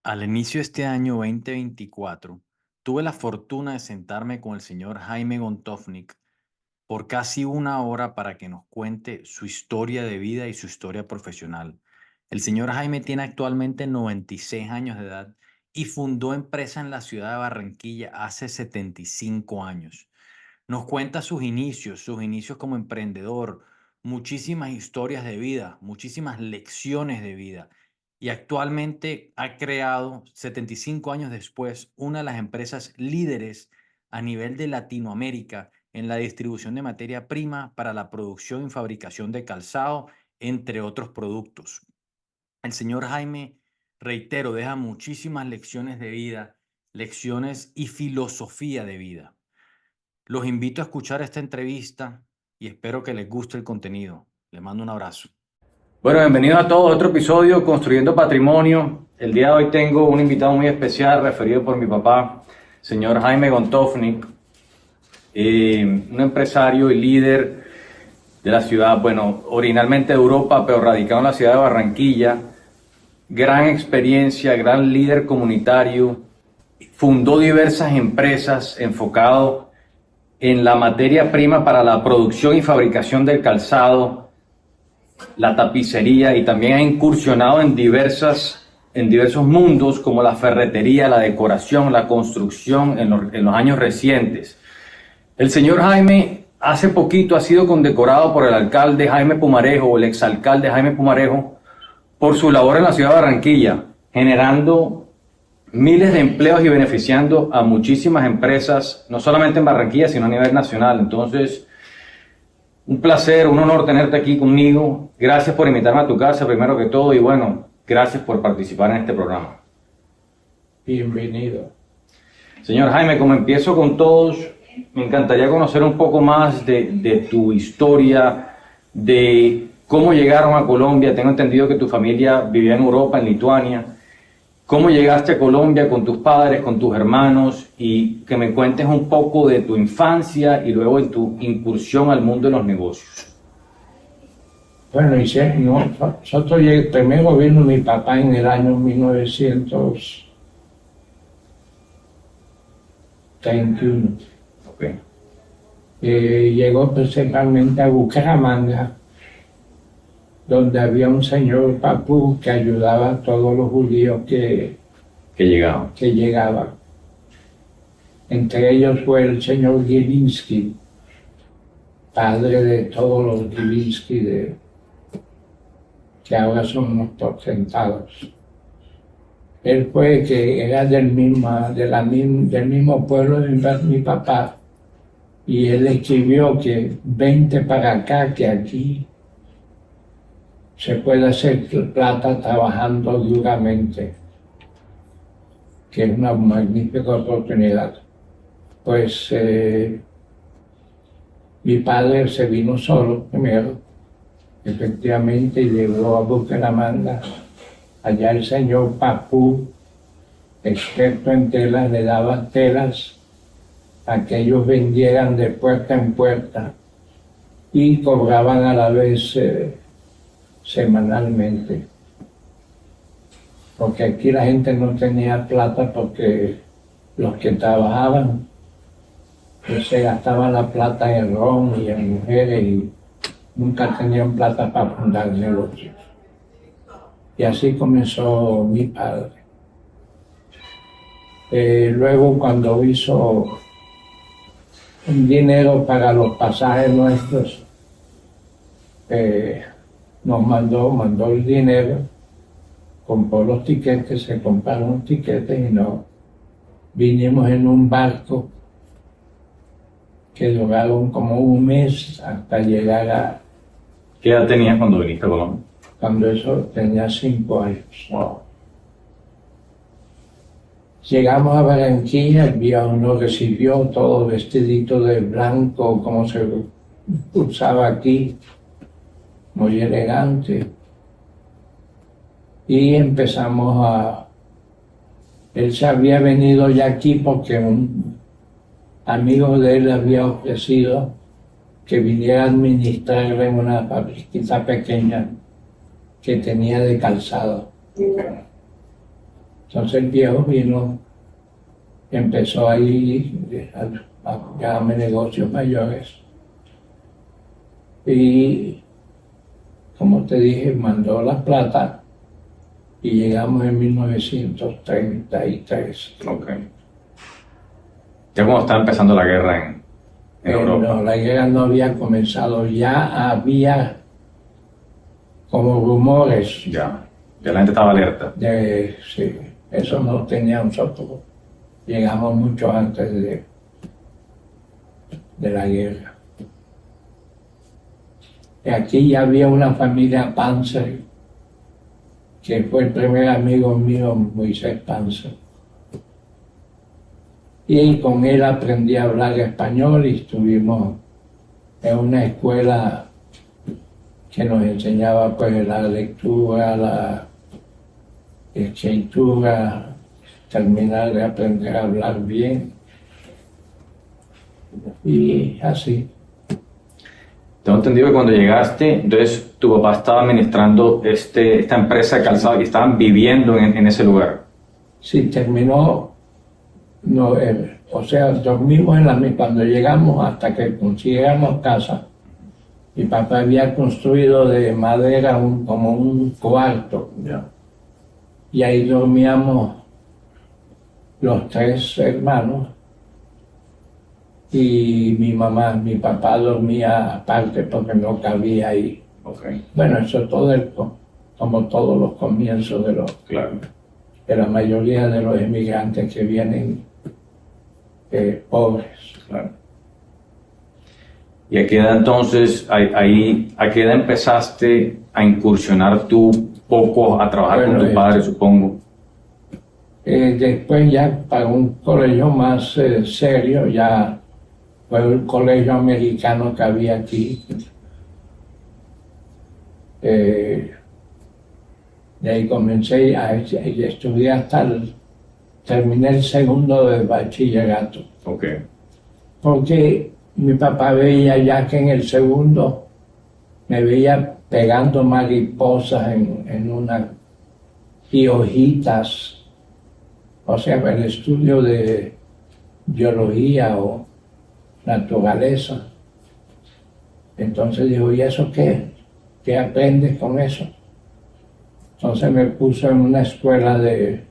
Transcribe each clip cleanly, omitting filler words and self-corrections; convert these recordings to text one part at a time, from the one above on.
Al inicio de este año 2024, tuve la fortuna de sentarme con el señor Jaime Gontovnik por casi una hora para que nos cuente su historia de vida y su historia profesional. El señor Jaime tiene actualmente 96 años de edad y fundó empresa en la ciudad de Barranquilla hace 75 años. Nos cuenta sus inicios como emprendedor, muchísimas historias de vida, muchísimas lecciones de vida. Y actualmente ha creado, 75 años después, una de las empresas líderes a nivel de Latinoamérica en la distribución de materia prima para la producción y fabricación de calzado, entre otros productos. El señor Jaime, reitero, deja muchísimas lecciones de vida, lecciones y filosofía de vida. Los invito a escuchar esta entrevista y espero que les guste el contenido. Les mando un abrazo. Bueno, bienvenidos a todos a otro episodio Construyendo Patrimonio. El día de hoy tengo un invitado muy especial referido por mi papá, señor Jaime Gontovnik, un empresario y líder de la ciudad, bueno, originalmente de Europa, pero radicado en la ciudad de Barranquilla. Gran experiencia, gran líder comunitario. Fundó diversas empresas enfocado en la materia prima para la producción y fabricación del calzado, la tapicería, y también ha incursionado en diversos mundos como la ferretería, la decoración, la construcción en los años recientes. El señor Jaime hace poquito ha sido condecorado por el alcalde Jaime Pumarejo, o el exalcalde Jaime Pumarejo, por su labor en la ciudad de Barranquilla, generando miles de empleos y beneficiando a muchísimas empresas, no solamente en Barranquilla, sino a nivel nacional. Entonces, un placer, un honor tenerte aquí conmigo. Gracias por invitarme a tu casa, primero que todo, y bueno, gracias por participar en este programa. Bienvenido. Señor Jaime, como empiezo con todos, me encantaría conocer un poco más de tu historia, de cómo llegaron a Colombia. Tengo entendido que tu familia vivía en Europa, en Lituania. ¿Cómo llegaste a Colombia con tus padres, con tus hermanos? Y que me cuentes un poco de tu infancia y luego en tu incursión al mundo de los negocios. Bueno, nosotros primero vino mi papá en el año 1931. Okay. Llegó principalmente a Bucaramanga, donde había un señor papú que ayudaba a todos los judíos que llegaban. Entre ellos fue el señor Gilinski, padre de todos los Gilinski que ahora son unos potentados. Él fue que era del mismo pueblo de mi papá, y él escribió que vente para acá, que aquí se puede hacer plata trabajando duramente, que es una magnífica oportunidad. Pues mi padre se vino solo primero, efectivamente, y llegó a Bucaramanga. Allá el señor Papú, experto en telas, le daba telas a que ellos vendieran de puerta en puerta y cobraban a la vez semanalmente. Porque aquí la gente no tenía plata, porque los que trabajaban pues, se gastaban la plata en ron y en mujeres y nunca tenían plata para fundar negocios. Y así comenzó mi padre. Luego, cuando hizo un dinero para los pasajes nuestros, nos mandó el dinero, compró los tiquetes, se compraron tiquetes y nos vinimos en un barco que duraron como un mes hasta llegar a... ¿Qué edad tenías cuando viniste a Colombia? Cuando eso tenía 5 años. Wow. Llegamos a Barranquilla, el viejo nos recibió todo vestidito de blanco, como se usaba aquí, muy elegante. Y empezamos Él se había venido ya aquí porque un amigo de él le había ofrecido que viniera a administrar en una fabriquita pequeña que tenía de calzado. Entonces el viejo vino, empezó ahí a darme negocios mayores. Y, como te dije, mandó la plata y llegamos en 1933. Ok. Ya cuando estaba empezando la guerra en Europa. No, la guerra no había comenzado, ya había como rumores Ya la gente estaba alerta. de, sí, eso no teníamos nosotros. Llegamos mucho antes de la guerra. Y aquí ya había una familia Panzer, que fue el primer amigo mío, Moisés Panzer. Y con él aprendí a hablar español y estuvimos en una escuela que nos enseñaba pues la lectura, la escritura, terminar de aprender a hablar bien. Y así. Tengo entendido que cuando llegaste, entonces tu papá estaba administrando esta empresa de calzado y estaban viviendo en ese lugar. Sí, terminó, no, o sea, dormimos en la misma, cuando llegamos hasta que consiguiéramos casa. Mi papá había construido de madera como un cuarto. Ya. Y ahí dormíamos los tres hermanos. Y mi papá dormía aparte porque no cabía ahí. Okay. Bueno, eso todo como todos los comienzos Claro. de la mayoría de los inmigrantes que vienen pobres. Claro. ¿Y a qué edad entonces, a qué edad empezaste a incursionar tú poco a trabajar con tu padre, supongo? Después ya para un colegio más serio, ya fue un colegio americano que había aquí. De ahí comencé a estudiar terminé el segundo de bachillerato. Okay. Porque mi papá veía ya que en el segundo me veía pegando mariposas y hojitas, o sea, el estudio de biología o naturaleza. Entonces dijo, ¿y eso qué? ¿Qué aprendes con eso? Entonces me puso en una escuela de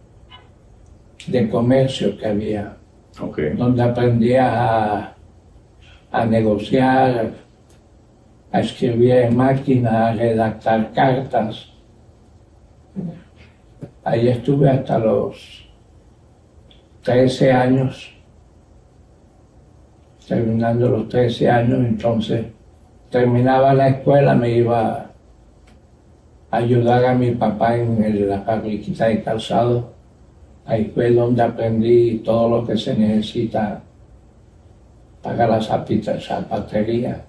comercio que había, Okay. donde aprendía a negociar, a escribir en máquina, a redactar cartas. Ahí estuve hasta los 13 años, terminando los 13 años, entonces terminaba la escuela, me iba a ayudar a mi papá en la fabriquita de calzado. Ahí fue donde aprendí todo lo que se necesita para la zapatería.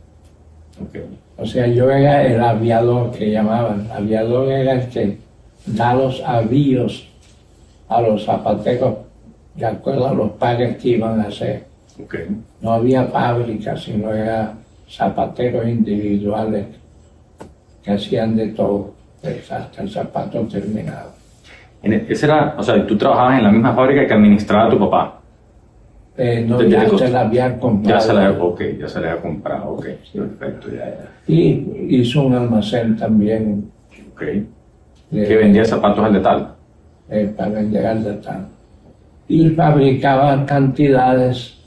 Okay. O sea, yo era el aviador que llamaban. El aviador era el que da los avíos a los zapateros de acuerdo a los pares que iban a hacer. Okay. No había fábrica, sino eran zapateros individuales que hacían de todo, hasta el zapato terminado. Ese era, o sea, tú trabajabas en la misma fábrica que administraba tu papá. No, ya se la había comprado. Ya se la había comprado, ok, perfecto, ya. Y hizo un almacén también. Ok. Que vendía zapatos al detal. Para vender al detal. Y fabricaba cantidades.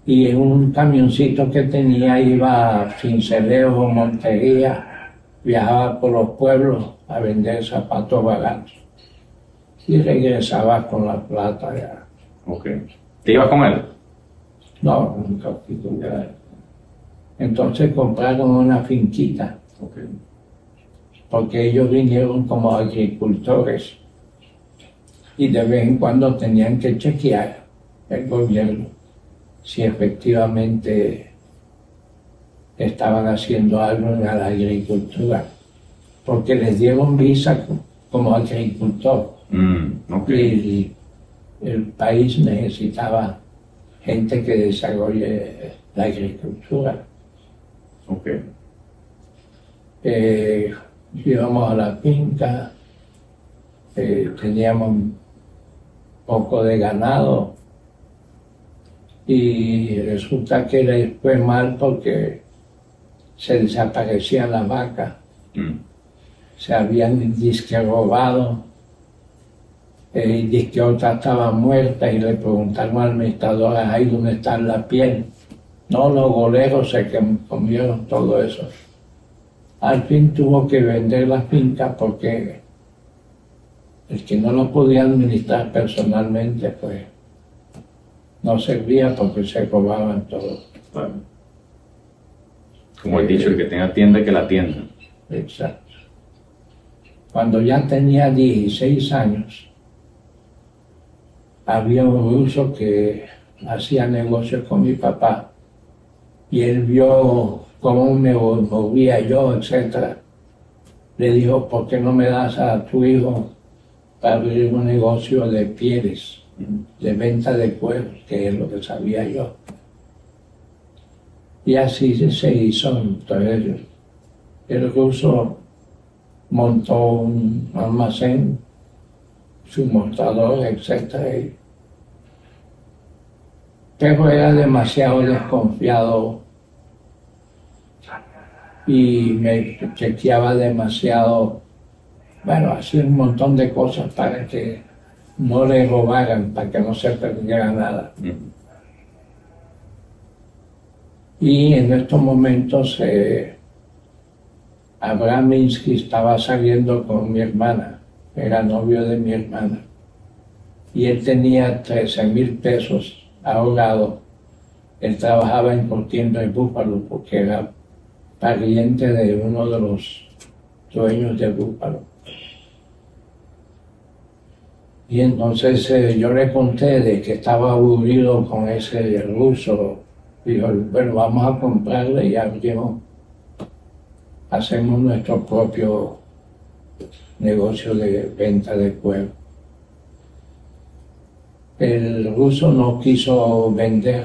Y en un camioncito que tenía iba a Cincelejo o Montería, viajaba por los pueblos a vender zapatos baratos. Y regresaba con la plata ya. Ok. ¿Te ibas con él? No, nunca fui con él. Entonces compraron una finquita, Ok. porque ellos vinieron como agricultores y de vez en cuando tenían que chequear el gobierno si efectivamente estaban haciendo algo en la agricultura, porque les dieron visa como agricultor. Okay. Y el país necesitaba gente que desarrolle la agricultura. Ok. Íbamos a la finca, teníamos poco de ganado. Y resulta que le fue mal porque se desaparecían las vacas. Se habían disque robado, y disque otra estaba muerta y le preguntaron al administrador, ahí dónde está la piel. No, los goleros se comieron todo eso. Al fin tuvo que vender la finca porque el que no lo podía administrar personalmente, pues no servía porque se robaban todo. Claro. Como el dicho, el que tenga tienda, que la atienda. Exacto. Cuando ya tenía 16 años, había un ruso que hacía negocios con mi papá y él vio cómo me movía yo, etc. Le dijo, ¿por qué no me das a tu hijo para abrir un negocio de pieles, de venta de cuero, que es lo que sabía yo? Y así se hizo. Entonces, el ruso montó un almacén, su mostrador, etc. Pero era demasiado desconfiado y me chequeaba demasiado. Bueno, hacía un montón de cosas para que no le robaran, para que no se perdiera nada. Y en estos momentos Abraham Minsky estaba saliendo con mi hermana, era novio de mi hermana, y él tenía 13,000 pesos ahorrados. Él trabajaba en Curtiendo en Búfalo porque era pariente de uno de los dueños de Búfalo. Y entonces yo le conté de que estaba aburrido con ese ruso. Dijo, bueno, vamos a comprarle y abrimos, hacemos nuestro propio negocio de venta de cuero. El ruso no quiso vender.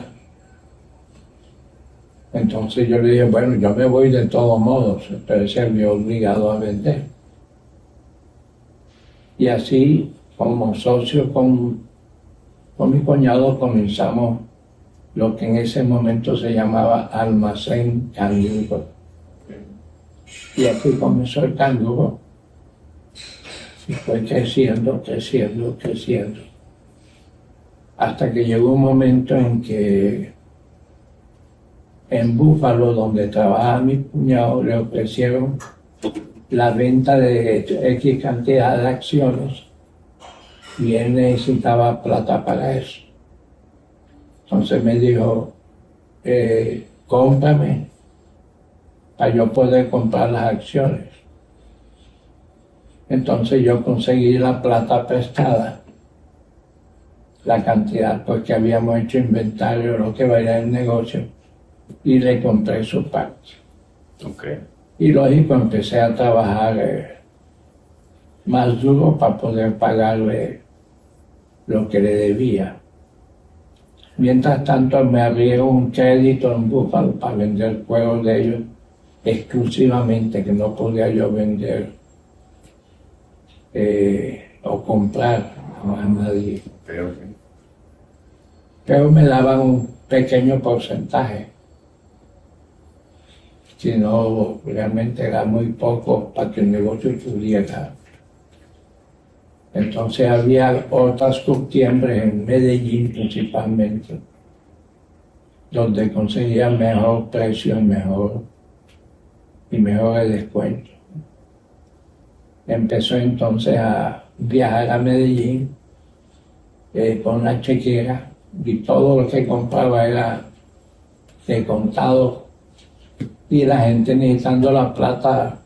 Entonces yo le dije, bueno, yo me voy de todos modos, pero se vio obligado a vender. Y así, como socio con mi cuñado, comenzamos lo que en ese momento se llamaba Almacén Canguro. Y así comenzó el canguro. Y fue creciendo, creciendo, creciendo. Hasta que llegó un momento en que en Búfalo, donde trabajaba mi cuñado, le ofrecieron la venta de X cantidad de acciones y él necesitaba plata para eso. Entonces me dijo, cómprame para yo poder comprar las acciones. Entonces yo conseguí la plata prestada, la cantidad pues que habíamos hecho inventario, lo que valía el negocio, y le compré su parte. Okay. Y lógico, empecé a trabajar más duro para poder pagarle lo que le debía. Mientras tanto me abrieron un crédito en Búfalo para vender cueros de ellos exclusivamente, que no podía yo vender o comprar a nadie. Okay. Pero me daban un pequeño porcentaje. Si no, realmente era muy poco para que el negocio pudiera. Entonces había otras curtiembres en Medellín principalmente, donde conseguía mejor precio y mejores descuentos. Empezó entonces a viajar a Medellín con una chequera y todo lo que compraba era de contado y la gente necesitando la plata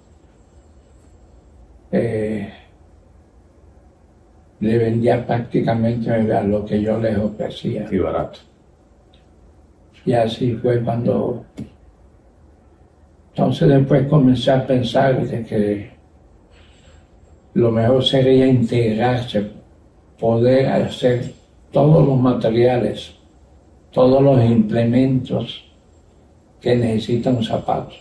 le vendía prácticamente a lo que yo les ofrecía. Y barato. Y así fue cuando... Entonces después comencé a pensar de que lo mejor sería integrarse, poder hacer todos los materiales, todos los implementos que necesita un zapato,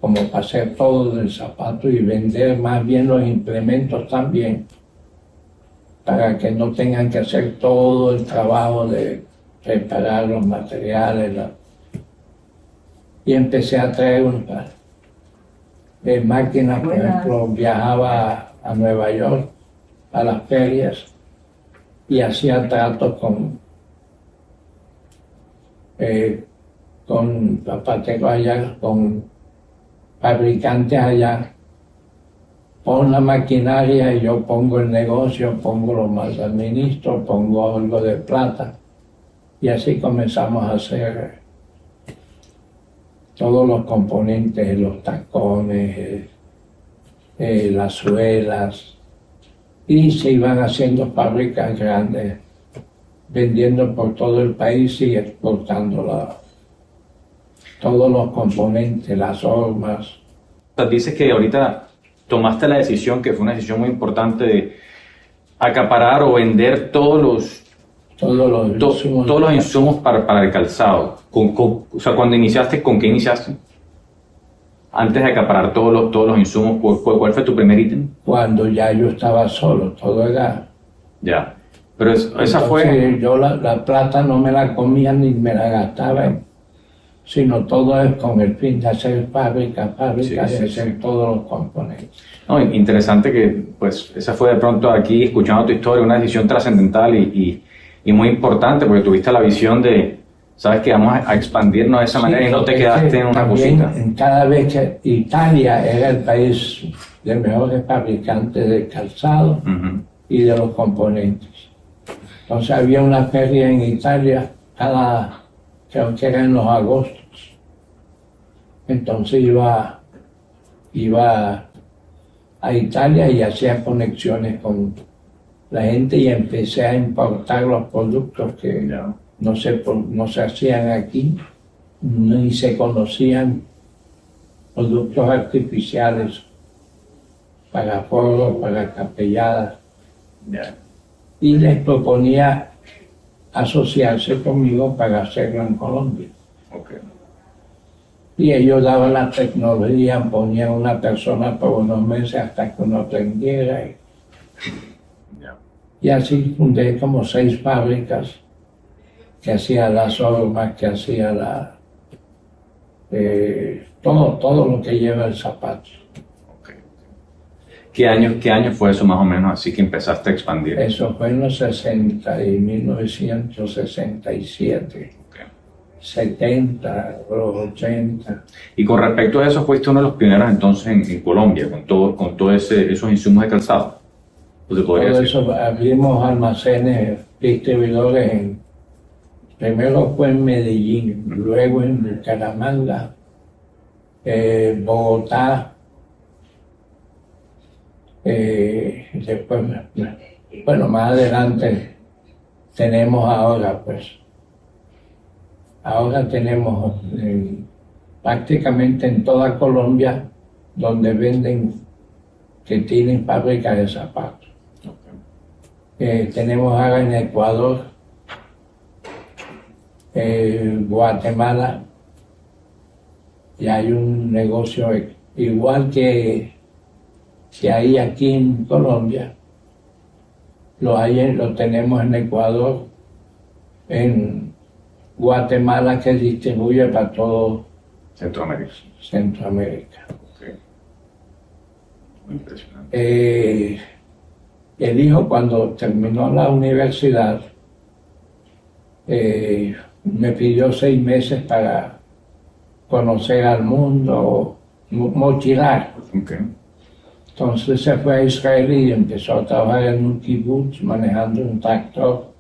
como para hacer todo del zapato y vender más bien los implementos también, para que no tengan que hacer todo el trabajo de preparar los materiales. Y empecé a traer máquinas, por ejemplo, viajaba a Nueva York a las ferias y hacía tratos con zapateros allá, con fabricantes allá. Pon la maquinaria y yo pongo el negocio, pongo lo más administro, pongo algo de plata. Y así comenzamos a hacer todos los componentes, los tacones, las suelas. Y se iban haciendo fábricas grandes, vendiendo por todo el país y exportando todos los componentes, las hormas. Dices que ahorita tomaste la decisión, que fue una decisión muy importante, de acaparar o vender todos los insumos para el calzado. O sea, cuando iniciaste, ¿con qué iniciaste? Antes de acaparar todos los insumos, ¿cuál fue tu primer ítem? Cuando ya yo estaba solo, todo era... Ya, pero esa fue... Yo la plata no me la comía ni me la gastaba, sino todo es con el fin de hacer fábrica, y hacer todos los componentes. No, interesante que, pues, esa fue de pronto aquí, escuchando tu historia, una decisión trascendental y muy importante, porque tuviste la visión de, sabes que vamos a expandirnos de esa manera y no te quedaste en una cosita. Cada vez que Italia era el país de mejores fabricantes de calzado y de los componentes. Entonces había una feria en Italia creo que era en los agostos. Entonces iba a Italia y hacía conexiones con la gente y empecé a importar los productos que no se hacían aquí, ni se conocían, productos artificiales para forros, para capelladas. Y les proponía asociarse conmigo para hacerlo en Colombia. Y ellos daban la tecnología, ponían una persona por unos meses hasta que uno aprendiera. Y así fundé como 6 fábricas que hacía las hormas, que hacía todo lo que lleva el zapato. ¿Qué año fue eso más o menos así que empezaste a expandir? Eso fue en los 60 y 1967. 70, los 80. Y con respecto a eso, fuiste uno de los pioneros entonces en Colombia, con todos esos insumos de calzado. Todo eso, abrimos almacenes, distribuidores, primero fue en Medellín, luego en Bucaramanga, Bogotá, después, bueno, más adelante tenemos ahora tenemos prácticamente en toda Colombia donde venden, que tienen fábricas de zapatos. Tenemos ahora en Ecuador, Guatemala, y hay un negocio igual que hay aquí en Colombia, lo tenemos en Ecuador, en Guatemala, que distribuye para todo Centroamérica. Muy impresionante. El hijo, cuando terminó la universidad, me pidió 6 meses para conocer al mundo, mochilar. Entonces se fue a Israel y empezó a trabajar en un kibutz manejando un tractor.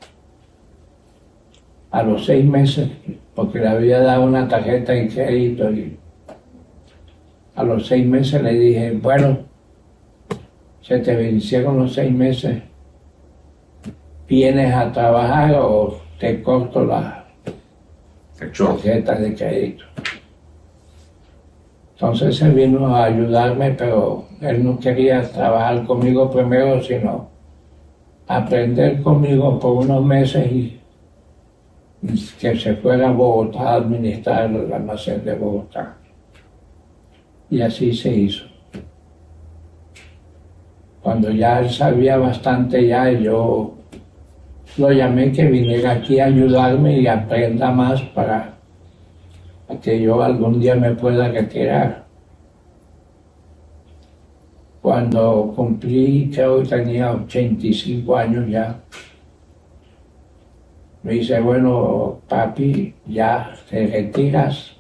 A los 6 meses, porque le había dado una tarjeta de crédito, y a los 6 meses le dije, bueno, se te vencieron los 6 meses, ¿vienes a trabajar o te corto la tarjeta de crédito? Entonces él vino a ayudarme, pero él no quería trabajar conmigo primero, sino aprender conmigo por unos meses y que se fuera a Bogotá a administrar el almacén de Bogotá. Y así se hizo. Cuando ya él sabía bastante ya, yo lo llamé que viniera aquí a ayudarme y aprenda más para que yo algún día me pueda retirar. Cuando cumplí, creo que tenía 85 años ya, me dice, bueno, papi, ya te retiras,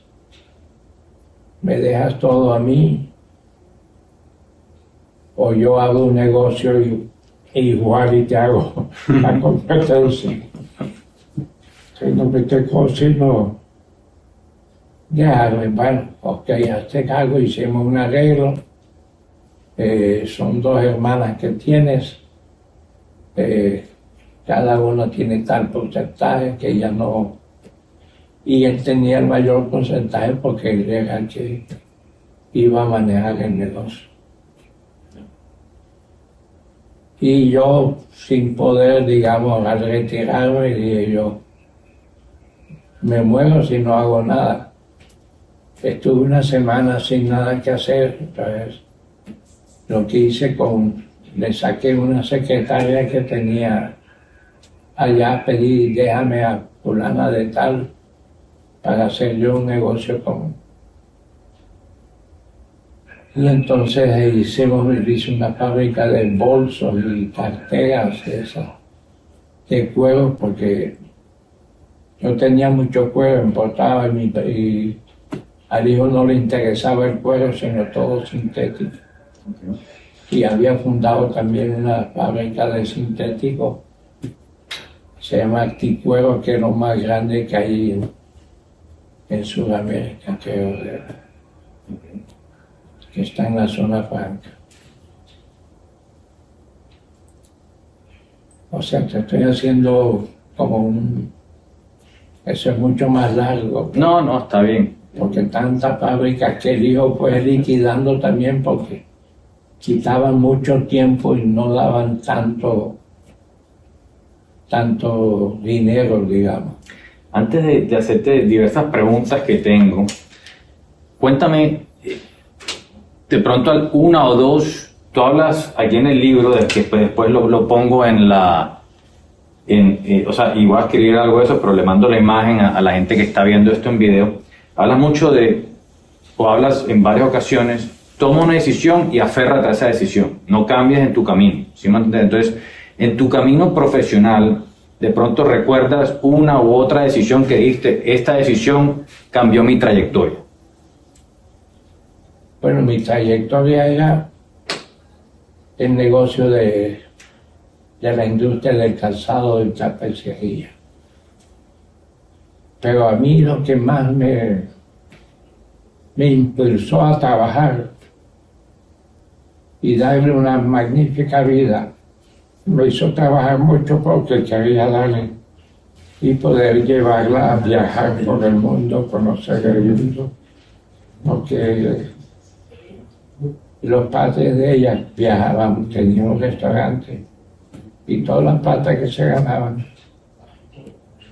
me dejas todo a mí, o yo hago un negocio igual y te hago la competencia. Si no me te cocino, déjame, bueno, ok, hazte cargo, hicimos un arreglo. Son 2 hermanas que tienes, cada una tiene tal porcentaje que ella no, y él tenía el mayor porcentaje porque él era el que iba a manejar el negocio. Y yo, sin poder, digamos, al retirarme, dije yo, me muero si no hago nada. Estuve una semana sin nada que hacer, entonces lo que hice le saqué una secretaria que tenía allá, pedí, déjame a fulana de tal para hacer yo un negocio con. Y entonces hice una fábrica de bolsos y carteras de cuero, porque yo tenía mucho cuero importado y al hijo no le interesaba el cuero, sino todo sintético. Y había fundado también una fábrica de sintético, se llama Acticuero, que es lo más grande que hay en Sudamérica, creo, que está en la zona franca. O sea, te estoy haciendo como eso es mucho más largo. No, no, está bien. Porque tantas fábricas que el hijo fue liquidando también porque quitaban mucho tiempo y no daban tanto dinero, digamos. Antes de hacerte diversas preguntas que tengo, cuéntame, de pronto una o dos, tú hablas aquí en el libro, de que después lo pongo o sea, y voy a escribir algo de eso, pero le mando la imagen a la gente que está viendo esto en video. Hablas mucho o hablas en varias ocasiones, toma una decisión y aférrate a esa decisión, no cambies en tu camino, ¿sí me entiendes? Entonces, en tu camino profesional, de pronto recuerdas una u otra decisión que diste, esta decisión cambió mi trayectoria. Bueno, mi trayectoria era el negocio de la industria del calzado y tapicería. Pero a mí lo que más me impulsó a trabajar y darle una magnífica vida, me hizo trabajar mucho porque quería darle y poder llevarla a viajar por el mundo, conocer el mundo, porque los padres de ella viajaban, tenían un restaurante y toda la plata que se ganaban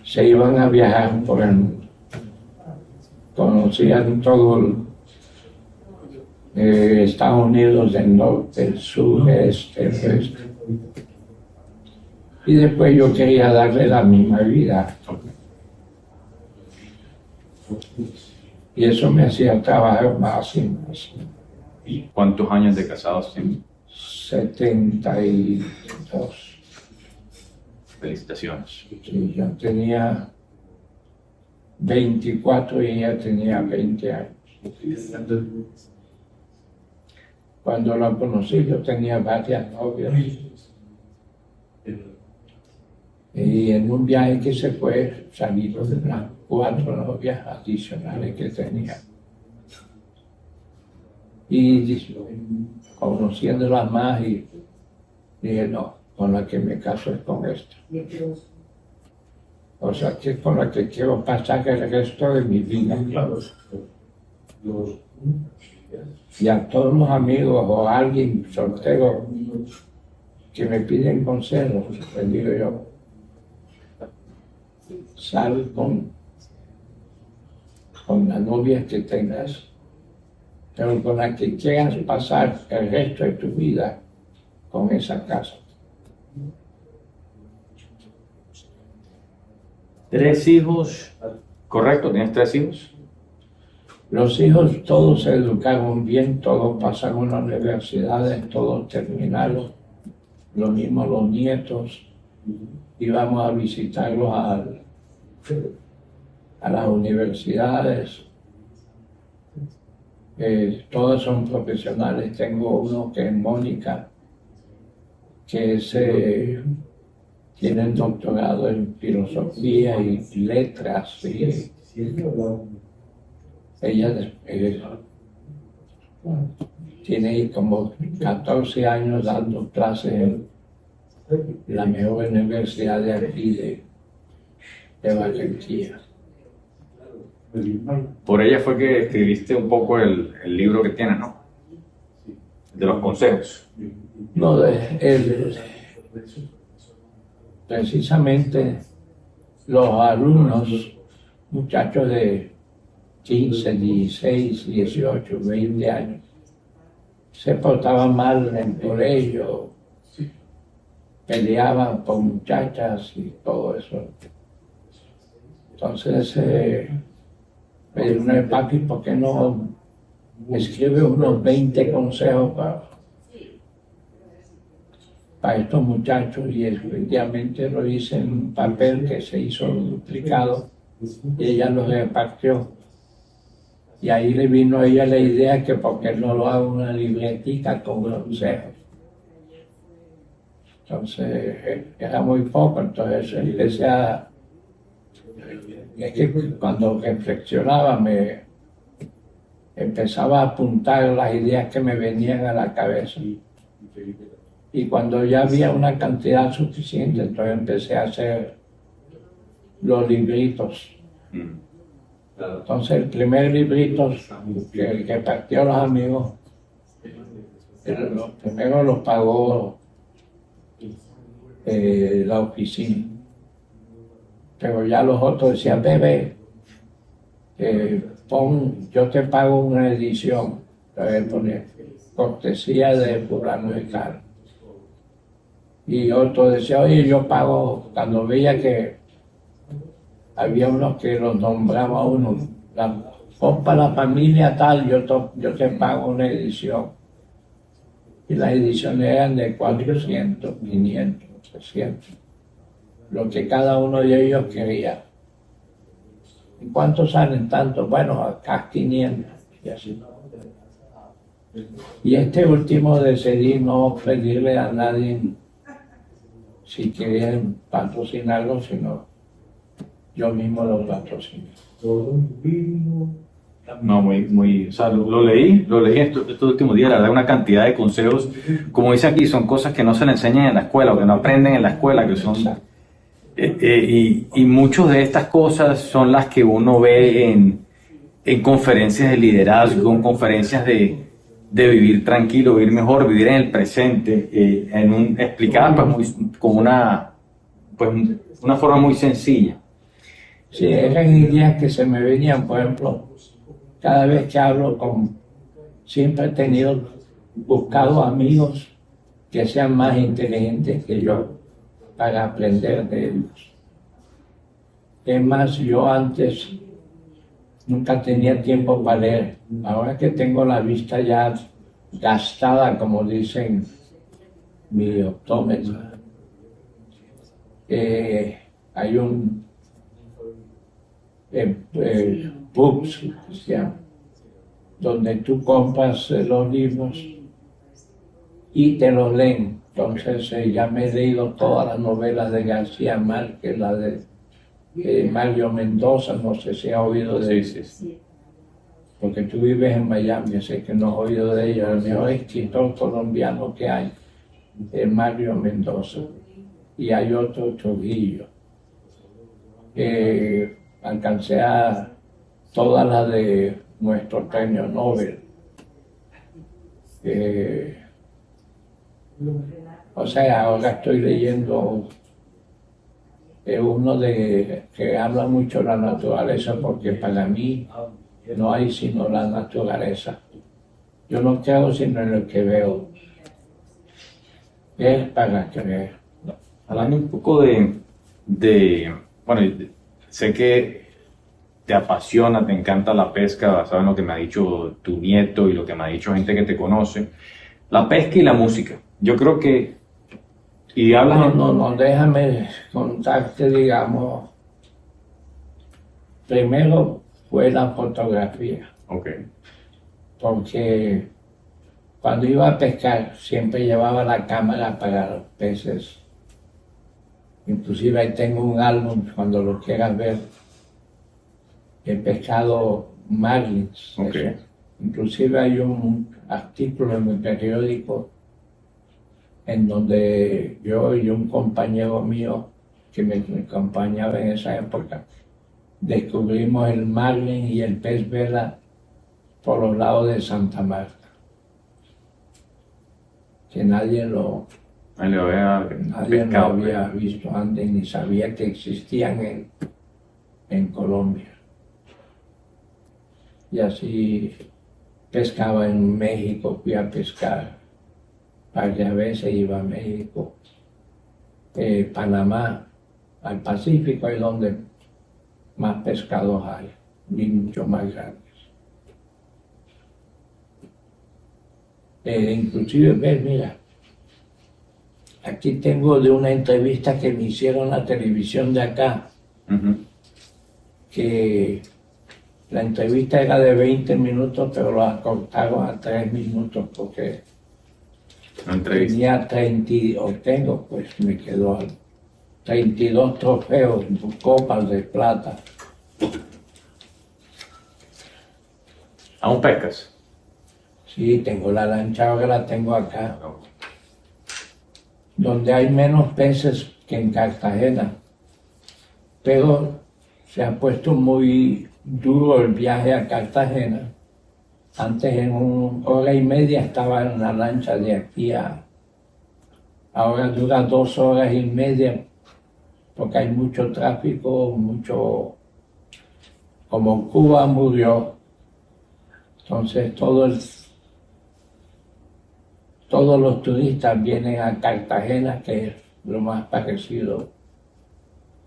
se iban a viajar por el mundo. Conocían todo Estados Unidos, del norte, el sur, el oeste. Y después yo quería darle la misma vida. Y eso me hacía trabajar más y más. ¿Cuántos años de casados tienes? 72. Felicitaciones. Sí, yo tenía 24 y ella tenía 20 años. Cuando la conocí yo tenía varias novias. Y en un viaje que se fue salieron de las 4 novias adicionales que tenía. Y conociéndolas más y dije, no, con la que me caso es con esta. O sea, que es con la que quiero pasar el resto de mi vida. Y a todos los amigos o a alguien soltero que me piden consejos, les digo yo, sal con la novia que tengas, pero con la que quieras pasar el resto de tu vida, con esa casa. 3 hijos, ¿correcto? ¿Tienes 3 hijos? Los hijos todos se educaron bien, todos pasaron a las universidades, todos terminaron. Lo mismo los nietos. Íbamos a visitarlos a las universidades. Todos son profesionales. Tengo uno que es Mónica, que tiene el doctorado en filosofía y letras. Y ella tiene como 14 años dando clases en la mejor universidad de aquí de Barranquilla. Por ella fue que escribiste un poco el libro que tienes, ¿no? De los consejos. No, precisamente los alumnos, muchachos de 15, 16, 18, 20 años, se portaban mal en el colegio, peleaban por muchachas y todo eso. Entonces me dijo, papi, ¿por qué no escribe unos 20 consejos para estos muchachos? Y efectivamente lo hice en un papel que se hizo duplicado y ella lo repartió. Y ahí le vino a ella la idea que por qué no lo hago una libretica con consejos. Entonces era muy poco, entonces él decía, es que cuando reflexionaba me empezaba a apuntar las ideas que me venían a la cabeza. Y cuando ya había una cantidad suficiente, entonces empecé a hacer los libritos. Entonces el primer librito que partió a los amigos, los primeros los pagó la oficina. Pero ya los otros decían, bebé, yo te pago una edición. Entonces ponía cortesía de fulano de tal. Y otro decía, oye, yo pago, cuando veía que había unos que los nombraba uno, para la familia tal, yo te pago una edición. Y las ediciones eran de 400, 500, 300. Lo que cada uno de ellos quería. ¿Y cuántos salen tantos? Bueno, acá 500. Y así. Y este último decidí no pedirle a nadie si querían patrocinarlo, sino yo mismo lo patrociné. No, o sea, lo leí estos últimos días, la verdad, una cantidad de consejos, como dice aquí, son cosas que no se le enseñan en la escuela o que no aprenden en la escuela, que son, y muchas de estas cosas son las que uno ve en conferencias de liderazgo, en conferencias de vivir tranquilo, vivir mejor, vivir en el presente, explicadas pues, como una forma muy sencilla. Sí, eran ideas que se me venían, por ejemplo, cada vez que hablo siempre he buscado amigos que sean más inteligentes que yo para aprender de ellos. Es más, yo antes nunca tenía tiempo para leer. Ahora que tengo la vista ya gastada, como dicen mi optómetra, hay un books, donde tú compras los libros y te los leen. Entonces ya me he leído todas las novelas de García Márquez, la de Mario Mendoza, no sé si has oído de ese. Porque tú vives en Miami, sé que no has oído de ella. El mejor escritor colombiano que hay es Mario Mendoza. Y hay otro, Trujillo. Alcancé a todas las de nuestro premio Nobel. O sea, ahora estoy leyendo uno que habla mucho de la naturaleza, porque para mí no hay sino la naturaleza. Yo no creo sino en lo que veo. Es para creer. Hablando un poco bueno, sé que te apasiona, te encanta la pesca, basado en lo que me ha dicho tu nieto y lo que me ha dicho gente que te conoce. La pesca y la música. Yo creo que, y hablas No, déjame contarte, digamos, primero fue la fotografía, Ok, porque cuando iba a pescar siempre llevaba la cámara para los peces. Inclusive ahí tengo un álbum, cuando lo quieras ver, he pescado marlins. Ok. Eso. Inclusive hay un artículo en mi periódico en donde yo y un compañero mío que me acompañaba en esa época, descubrimos el marlin y el pez vela por los lados de Santa Marta, que nadie lo pescado. había visto antes ni sabía que existían en Colombia. Y así pescaba en México, fui a pescar varias veces, iba a México, Panamá, al Pacífico, es donde más pescados hay y mucho más grandes. Inclusive, ves, mira, aquí tengo de una entrevista que me hicieron en la televisión de acá, que la entrevista era de 20 minutos, pero la acortaron a 3 minutos porque tenía 30, o tengo, pues me quedó 32 trofeos, copas de plata. ¿Aún pescas? Sí, tengo la lancha, ahora la tengo acá, donde hay menos peces que en Cartagena, pero se ha puesto muy duro el viaje a Cartagena. Antes en 1 hora y media estaba en la lancha de aquí ahora dura 2 horas y media, porque hay mucho tráfico, como Cuba murió, entonces todos los turistas vienen a Cartagena, que es lo más parecido.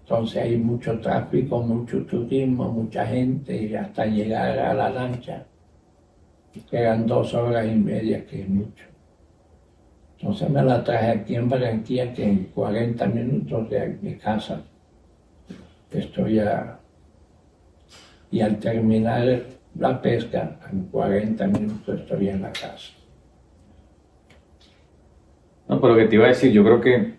Entonces hay mucho tráfico, mucho turismo, mucha gente, y hasta llegar a la lancha quedan 2 horas y media, que es mucho. Entonces me la traje aquí en Barranquilla, que en 40 minutos de mi casa estoy y al terminar la pesca, en 40 minutos estoy en la casa. No, pero que te iba a decir, yo creo que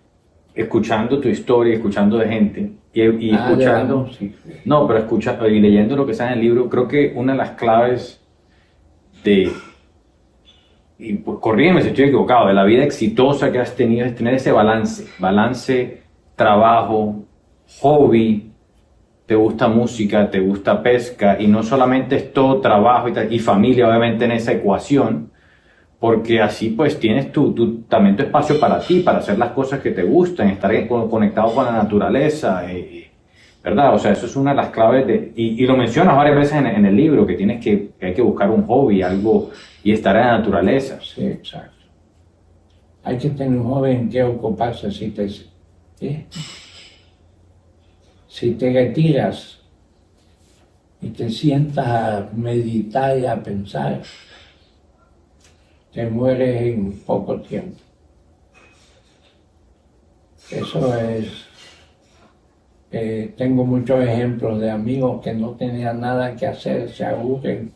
escuchando tu historia, escuchando de gente y escuchando, no, pero escuchando y leyendo lo que está en el libro, creo que una de las claves y pues, corrígeme si estoy equivocado, de la vida exitosa que has tenido es tener ese balance, trabajo, hobby, te gusta música, te gusta pesca, y no solamente es todo trabajo y familia, obviamente, en esa ecuación, porque así pues tienes también tu espacio para ti, para hacer las cosas que te gustan, estar conectado con la naturaleza, ¿verdad? O sea, eso es una de las claves y lo mencionas varias veces en el libro, que hay que buscar un hobby, algo, y estar en la naturaleza. Sí, exacto. Hay que tener un hobby en qué ocuparse. Si te retiras y te sientas a meditar y a pensar, te mueres en poco tiempo. Eso es. Tengo muchos ejemplos de amigos que no tenían nada que hacer, se aburren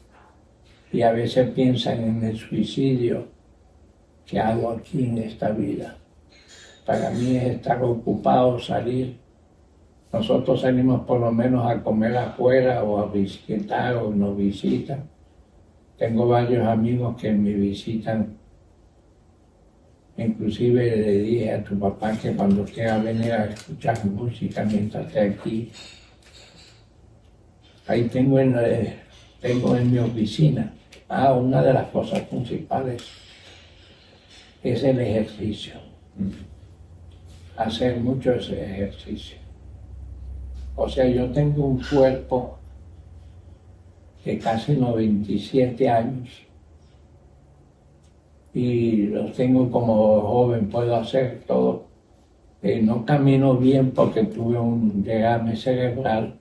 y a veces piensan en el suicidio. ¿Qué hago aquí en esta vida? Para mí es estar ocupado, salir. Nosotros salimos por lo menos a comer afuera o a visitar o nos visitan. Tengo varios amigos que me visitan. Inclusive le dije a tu papá que cuando quiera venir a escuchar música mientras esté aquí. Ahí tengo en mi oficina. Una de las cosas principales es el ejercicio. Hacer mucho ese ejercicio. O sea, yo tengo un cuerpo de casi 97 años y lo tengo como joven, puedo hacer todo. No camino bien porque tuve un derrame cerebral,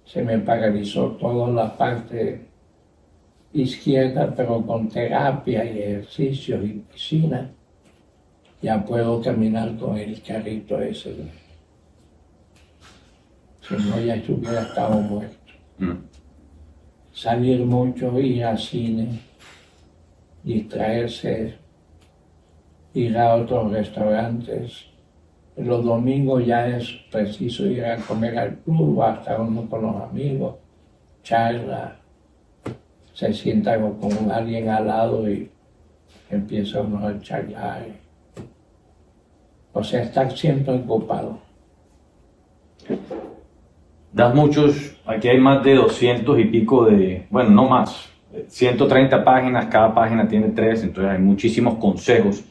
se me paralizó toda la parte izquierda, pero con terapia y ejercicio y piscina ya puedo caminar con el carrito ese. Si no, ya hubiera estado muerto. Salir mucho, ir al cine, distraerse, ir a otros restaurantes. Los domingos ya es preciso ir a comer al club, a estar uno con los amigos, charla, se sienta con alguien al lado y empieza uno a charlar. O sea, estar siempre ocupado. Das muchos, aquí hay más de 200 y pico de, bueno, no más, 130 páginas, cada página tiene 3, entonces hay muchísimos consejos.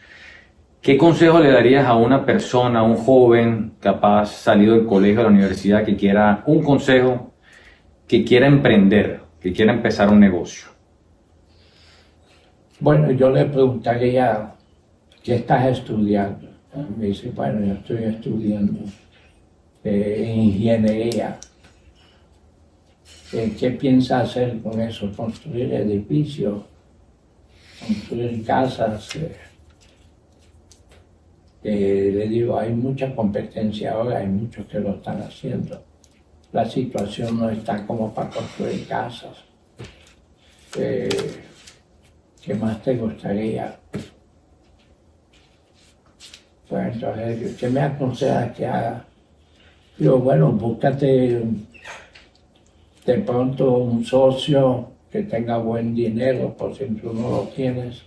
¿Qué consejo le darías a una persona, a un joven capaz salido del colegio, de la universidad, que quiera un consejo, que quiera emprender, que quiera empezar un negocio? Bueno, yo le preguntaría, ¿qué estás estudiando? Me dice, bueno, yo estoy estudiando ingeniería. ¿Qué piensa hacer con eso? Construir edificios, construir casas. Le digo, hay mucha competencia ahora, hay muchos que lo están haciendo. La situación no está como para construir casas. ¿Qué más te gustaría? Pues entonces, ¿qué me aconsejas que haga? Digo, bueno, búscate de pronto un socio que tenga buen dinero, por si tú no lo tienes.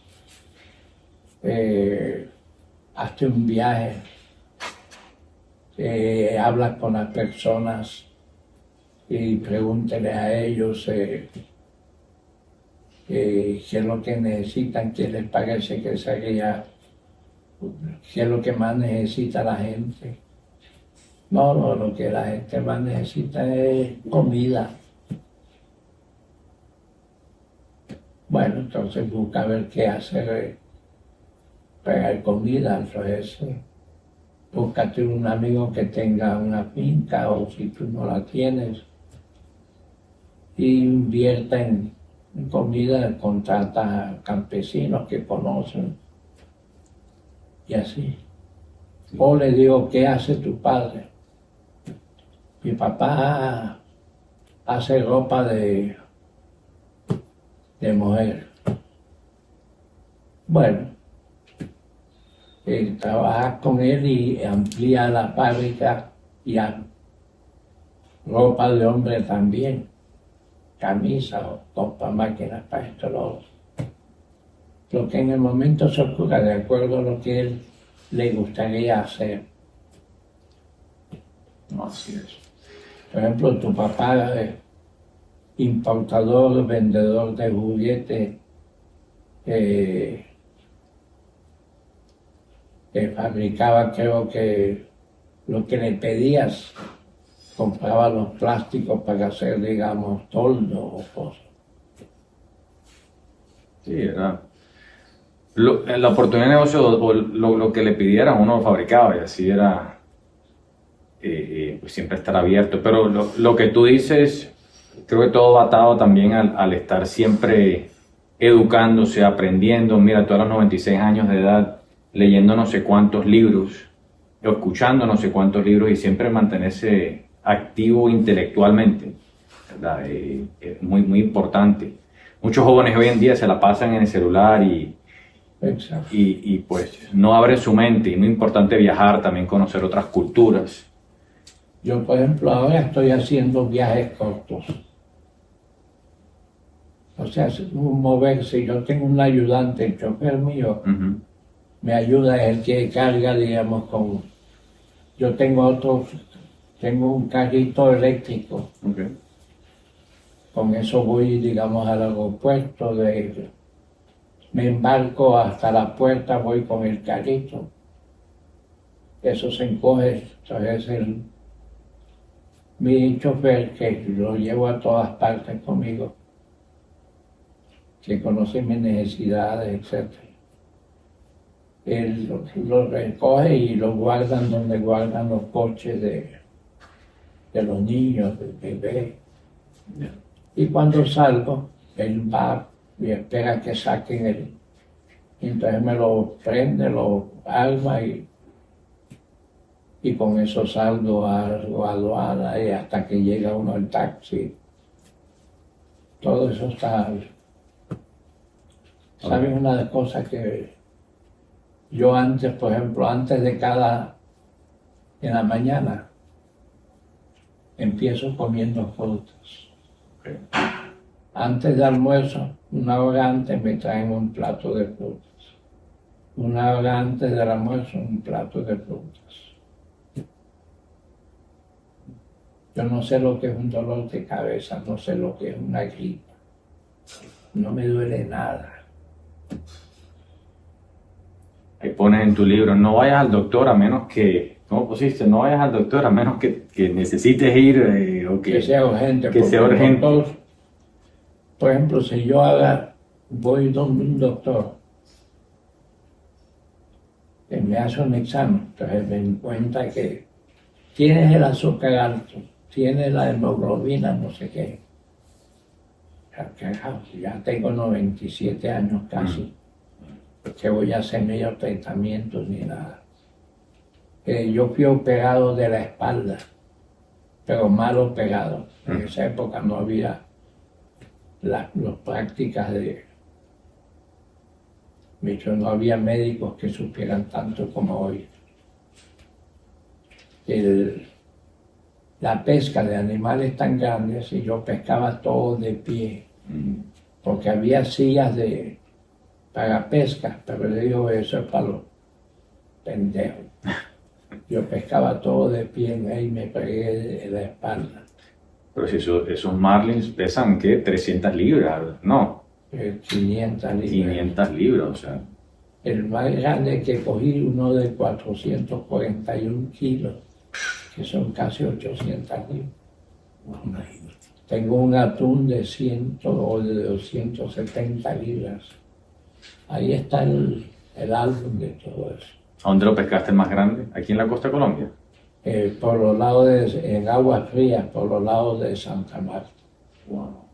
Hazte un viaje, habla con las personas y pregúntale a ellos qué es lo que necesitan, qué les parece que sería, qué es lo que más necesita la gente. No, lo que la gente más necesita es comida. Bueno, entonces busca ver qué hacer para comida, entonces búscate un amigo que tenga una finca o si tú no la tienes, y invierta en comida, contrata a campesinos que conocen y así. O le digo, ¿qué hace tu padre? Mi papá hace ropa de mujer. Bueno, trabajas con él y amplía la fábrica y a ropa de hombre también, camisa o compra máquinas para esto, lo que en el momento se ocurra, de acuerdo a lo que él le gustaría hacer. Así es. Por ejemplo, tu papá es importador, vendedor de juguetes, que fabricaba, creo que lo que le pedías, compraba los plásticos para hacer, digamos, toldo o cosas. Sí, era la oportunidad de negocio o lo que le pidieran uno lo fabricaba y así era, pues siempre estar abierto. Pero lo que tú dices, creo que todo va atado también al estar siempre educándose, aprendiendo. Mira, tú a los 96 años de edad, leyendo no sé cuántos libros, o escuchando no sé cuántos libros y siempre mantenerse activo intelectualmente, ¿verdad? Es muy, muy importante. Muchos jóvenes hoy en día se la pasan en el celular y pues no abren su mente. Y muy importante viajar, también conocer otras culturas. Yo, por ejemplo, ahora estoy haciendo viajes cortos. O sea, moverse. Yo tengo un ayudante, el chofer mío, me ayuda, es el que carga, digamos, yo tengo un carrito eléctrico. Okay. Con eso voy, digamos, al aeropuerto, me embarco hasta la puerta, voy con el carrito. Eso se encoge, entonces mi chofer, que lo llevo a todas partes conmigo, que conoce mis necesidades, etc. él lo recoge y lo guardan donde guardan los coches de los niños, del bebé. Y cuando salgo, él va y espera que saquen el... Entonces me lo prende, lo arma y con eso salgo a aduana y hasta que llega uno al taxi. Todo eso está... ¿Sabes una de las cosas que yo antes, por ejemplo, antes de en la mañana, empiezo comiendo frutas. Antes de almuerzo, una hora antes me traen un plato de frutas. Una hora antes del almuerzo, un plato de frutas. Yo no sé lo que es un dolor de cabeza, no sé lo que es una gripa. No me duele nada. Ahí pones en tu libro, no vayas al doctor a menos que, ¿cómo pusiste? No vayas al doctor a menos que necesites ir o Que sea urgente. Que sea urgente. Doctor, por ejemplo, si yo voy donde un doctor, que me hace un examen, entonces me encuentra que tienes el azúcar alto, tienes la hemoglobina, no sé qué. Ya tengo 97 años casi, que voy a hacer medio tratamiento ni nada. Yo fui operado de la espalda, pero mal operado. En esa época no había las prácticas de hecho, no había médicos que supieran tanto como hoy. La pesca de animales tan grandes, y yo pescaba todo de pie, porque había sillas para pesca, pero le digo, eso es para los pendejos. Yo pescaba todo de pie y me pegué de la espalda. Pero si esos marlins pesan, ¿qué? 300 libras, ¿no? 500 libras. 500 libras, o sea. El más grande que cogí, uno de 441 kilos, que son casi 800 libras. Tengo un atún de 100 o de 270 libras. Ahí está el álbum de todo eso. ¿A dónde lo pescaste el más grande? ¿Aquí en la costa de Colombia? Por los lados en aguas frías, por los lados de Santa Marta. Wow.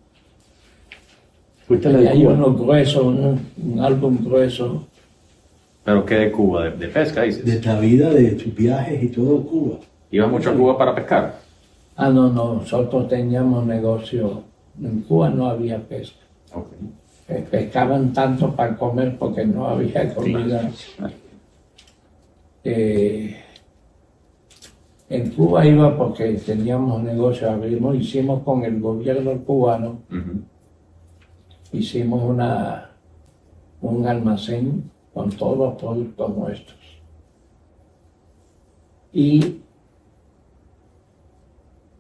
Y hay uno grueso, un álbum grueso. ¿Pero qué de Cuba? ¿De pesca, dices? De la vida, de tus viajes y todo Cuba. ¿Ibas mucho a Cuba para pescar? No, nosotros teníamos negocio. En Cuba no había pesca. Okay. Pescaban tanto para comer porque no había comida. En Cuba iba porque teníamos negocio, hicimos con el gobierno cubano, hicimos un almacén con todos los productos nuestros. Y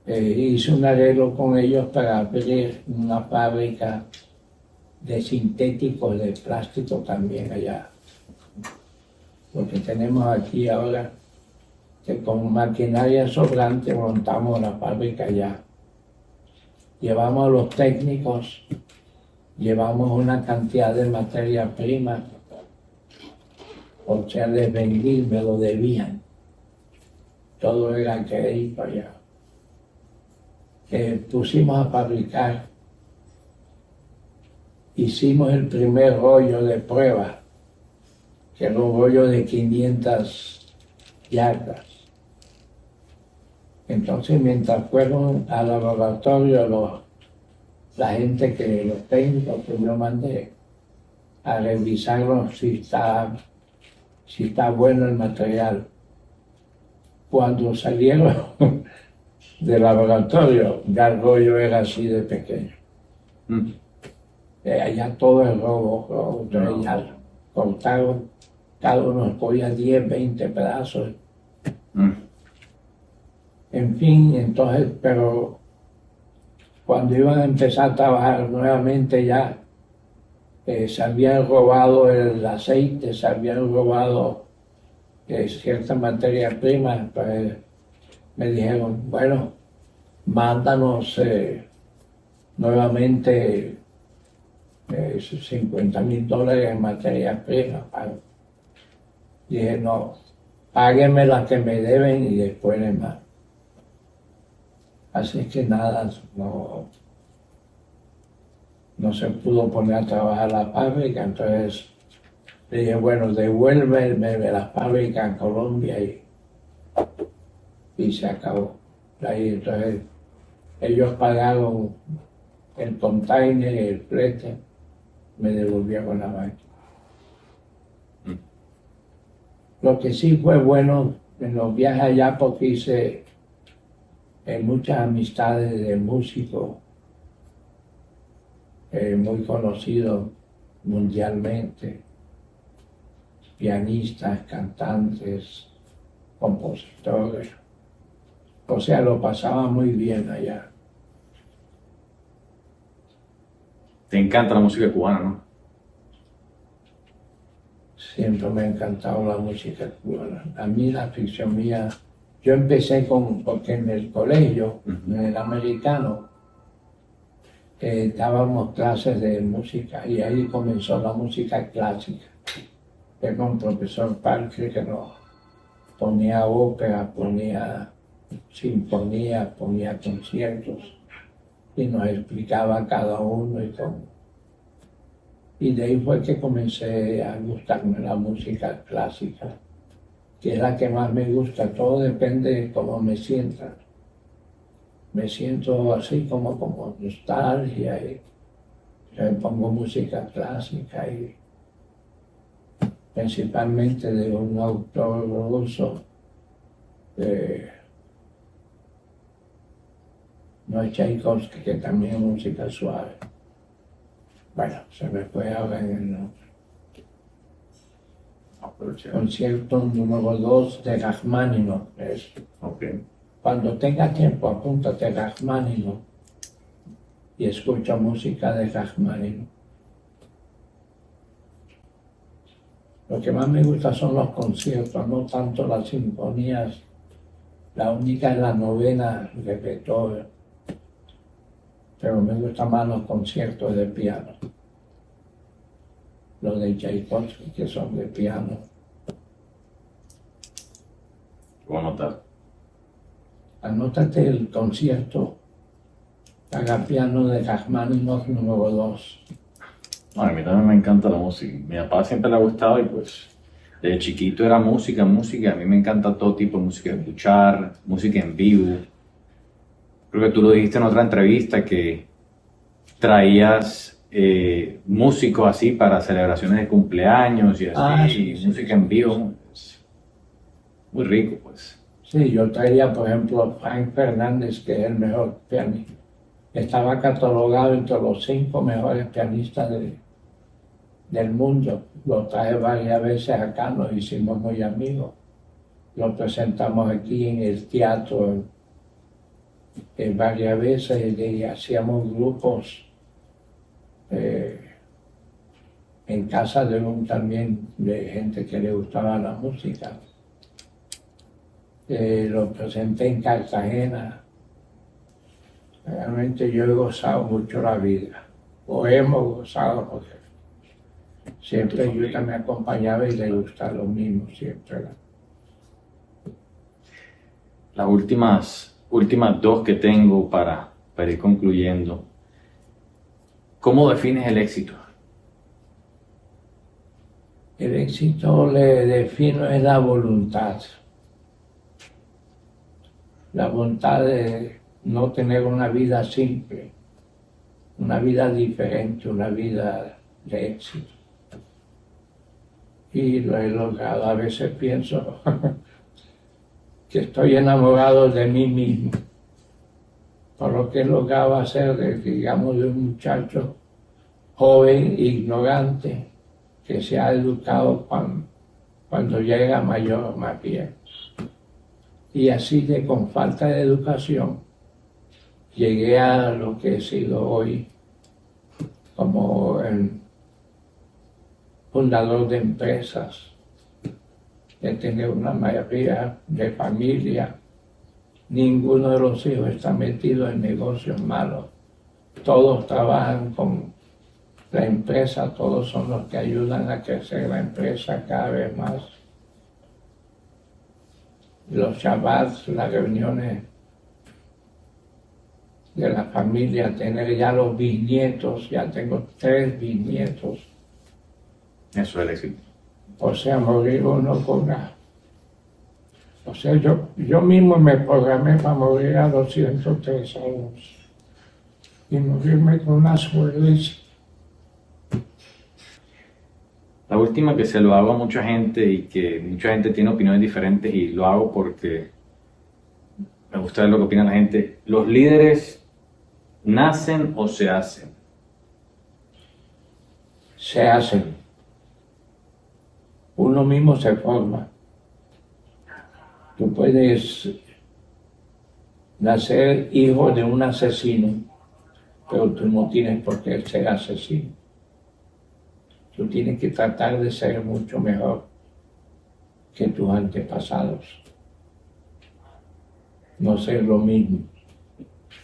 hice un arreglo con ellos para abrir una fábrica de sintéticos de plástico también allá. Lo que tenemos aquí ahora, que con maquinaria sobrante montamos la fábrica allá. Llevamos a los técnicos, llevamos una cantidad de materia prima, o sea, les vendí, me lo debían. Todo era crédito allá. Pusimos a fabricar, hicimos el primer rollo de prueba, que era un rollo de 500 yardas. Entonces, mientras fueron al laboratorio la gente los técnicos que yo mandé a revisarlo si está bueno el material, cuando salieron del laboratorio, ya el rollo era así de pequeño. Allá todo es robo, ya cortaron, cada uno cogía 10, 20 pedazos. En fin, entonces, pero cuando iban a empezar a trabajar nuevamente ya, se habían robado el aceite, se habían robado cierta materia prima, pues me dijeron, bueno, mándanos nuevamente $50,000 en materia prima. Dije, no, páguenme las que me deben y después le más. Así que nada, no se pudo poner a trabajar la fábrica, entonces le dije, bueno, devuélveme la fábrica en Colombia y se acabó. Ahí, entonces ellos pagaron el container y el flete, me devolvieron la máquina. Lo que sí fue bueno en los viajes allá porque hice muchas amistades de músicos muy conocidos mundialmente, pianistas, cantantes, compositores. O sea, lo pasaba muy bien allá. Te encanta la música cubana, ¿no? Siempre me ha encantado la música cubana. A mí la afición mía, yo empecé porque en el colegio, en el americano, dábamos clases de música y ahí comenzó la música clásica. Tengo un profesor Parker que nos ponía ópera, ponía sinfonía, ponía conciertos y nos explicaba cada uno y todo. Y de ahí fue que comencé a gustarme la música clásica, que es la que más me gusta. Todo depende de cómo me sienta. Me siento así como nostalgia y me pongo música clásica y principalmente de un autor ruso, no es Tchaikovsky, que también es música suave. Bueno, se me fue ahora en el nombre. Concierto número 2 de Rachmaninoff. Okay. Cuando tenga tiempo, apúntate a Rachmaninoff y escucha música de Rachmaninoff. Lo que más me gusta son los conciertos, no tanto las sinfonías. La única es la novena de Beethoven, pero me gustan más los conciertos de piano. Los de Tchaikovsky, que son de piano. Voy a anotar. Anótate el concierto para piano de Rachmaninoff número 2. A mí también me encanta la música. Mi papá siempre le ha gustado y pues desde chiquito era música. A mí me encanta todo tipo de música, escuchar, música en vivo. Creo que tú lo dijiste en otra entrevista que traías músicos así para celebraciones de cumpleaños y así, sí, música en vivo. Es muy rico, pues. Sí, yo traía, por ejemplo, a Frank Fernández, que es el mejor pianista. Estaba catalogado entre los 5 mejores pianistas del mundo. Lo traje varias veces acá, nos hicimos muy amigos. Lo presentamos aquí en el teatro varias veces y hacíamos grupos en casa de también de gente que le gustaba la música. Lo presenté en Cartagena. Realmente yo he gozado mucho la vida, o hemos gozado, porque siempre Yuta me acompañaba y le gusta lo mismo siempre. Las últimas dos que tengo para ir concluyendo. ¿Cómo defines el éxito? El éxito le defino es la voluntad. La voluntad de no tener una vida simple, una vida diferente, una vida de éxito. Y lo he logrado. A veces pienso que estoy enamorado de mí mismo, por lo que he logrado hacer, digamos, de un muchacho joven, ignorante, que se ha educado cuando llega mayor más bien. Y así que con falta de educación llegué a lo que he sido hoy como el fundador de empresas, de tener una mayoría de familia. Ninguno de los hijos está metido en negocios malos. Todos trabajan con la empresa, todos son los que ayudan a crecer la empresa cada vez más. los Shabbats, las reuniones de la familia, tener ya los bisnietos, ya tengo 3 bisnietos. Eso es el éxito. O sea, morir uno con la... O sea, yo mismo me programé para morir a 203 años y morirme con una sonrisa. La última que se lo hago a mucha gente y que mucha gente tiene opiniones diferentes y lo hago porque me gusta ver lo que opina la gente. ¿Los líderes nacen o se hacen? Se hacen. Uno mismo se forma. Tú puedes nacer hijo de un asesino, pero tú no tienes por qué ser asesino. Tú tienes que tratar de ser mucho mejor que tus antepasados. No ser lo mismo.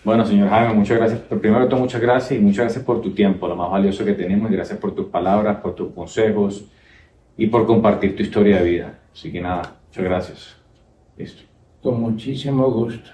Bueno, señor Jaime, muchas gracias. Primero de todo, muchas gracias y muchas gracias por tu tiempo, lo más valioso que tenemos, y gracias por tus palabras, por tus consejos y por compartir tu historia de vida. Así que nada, muchas gracias. Listo. Con muchísimo gusto.